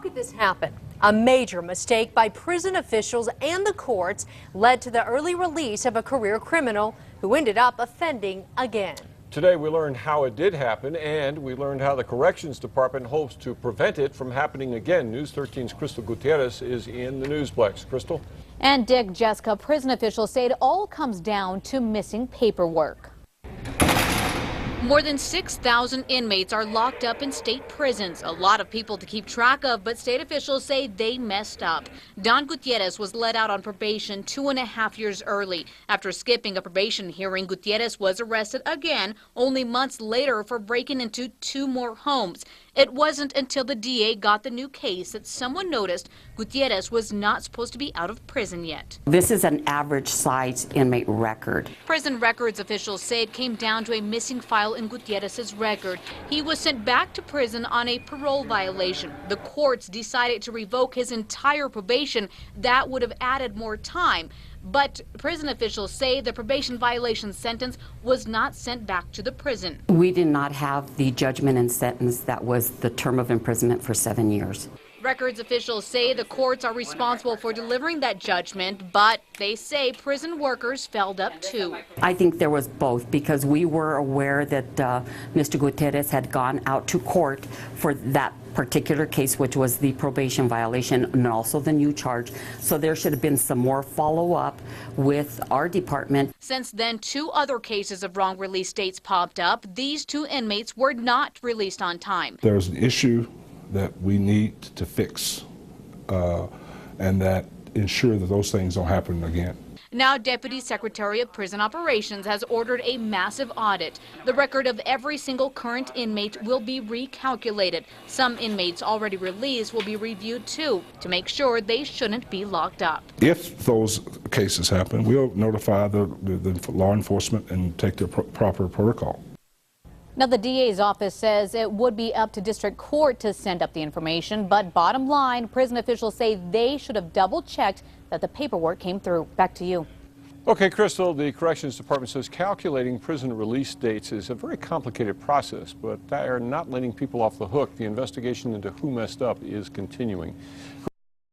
could this happen? A major mistake by prison officials and the courts led to the early release of a career criminal who ended up offending again. Today we learned how it did happen, and we learned how the Corrections Department hopes to prevent it from happening again. News 13's Crystal Gutierrez is in the Newsplex. Crystal? And Dick, Jessica, prison officials say it all comes down to missing paperwork. More than 6,000 inmates are locked up in state prisons. A lot of people to keep track of, but state officials say they messed up. Don Gutierrez was let out on probation 2.5 years early. After skipping a probation hearing, Gutierrez was arrested again only months later for breaking into 2 more homes. It wasn't until the DA got the new case that someone noticed Gutierrez was not supposed to be out of prison yet. This is an average size inmate record. Prison records officials say it came down to a missing file in Gutierrez's record. He was sent back to prison on a parole violation. The courts decided to revoke his entire probation. That would have added more time. But prison officials say the probation violation sentence was not sent back to the prison. We did not have the judgment and sentence that was the term of imprisonment for 7 years. Records officials say the courts are responsible for delivering that judgment, but they say prison workers felled up too. I think there was both, because we were aware that Mr. Gutierrez had gone out to court for that particular case, which was the probation violation and also the new charge. So there should have been some more follow-up with our department. Since then, 2 other cases of wrong release dates popped up. These 2 inmates were not released on time. There's an issue that we need to fix and that ensure that those things don't happen again. Now, Deputy Secretary of Prison Operations has ordered a massive audit. The record of every single current inmate will be recalculated. Some inmates already released will be reviewed too to make sure they shouldn't be locked up. If those cases happen, we'll notify the law enforcement and take their proper protocol. Now, the DA's office says it would be up to district court to send up the information, but bottom line, prison officials say they should have double-checked that the paperwork came through. Back to you. Okay, Crystal, the Corrections Department says calculating prison release dates is a very complicated process, but they are not letting people off the hook. The investigation into who messed up is continuing.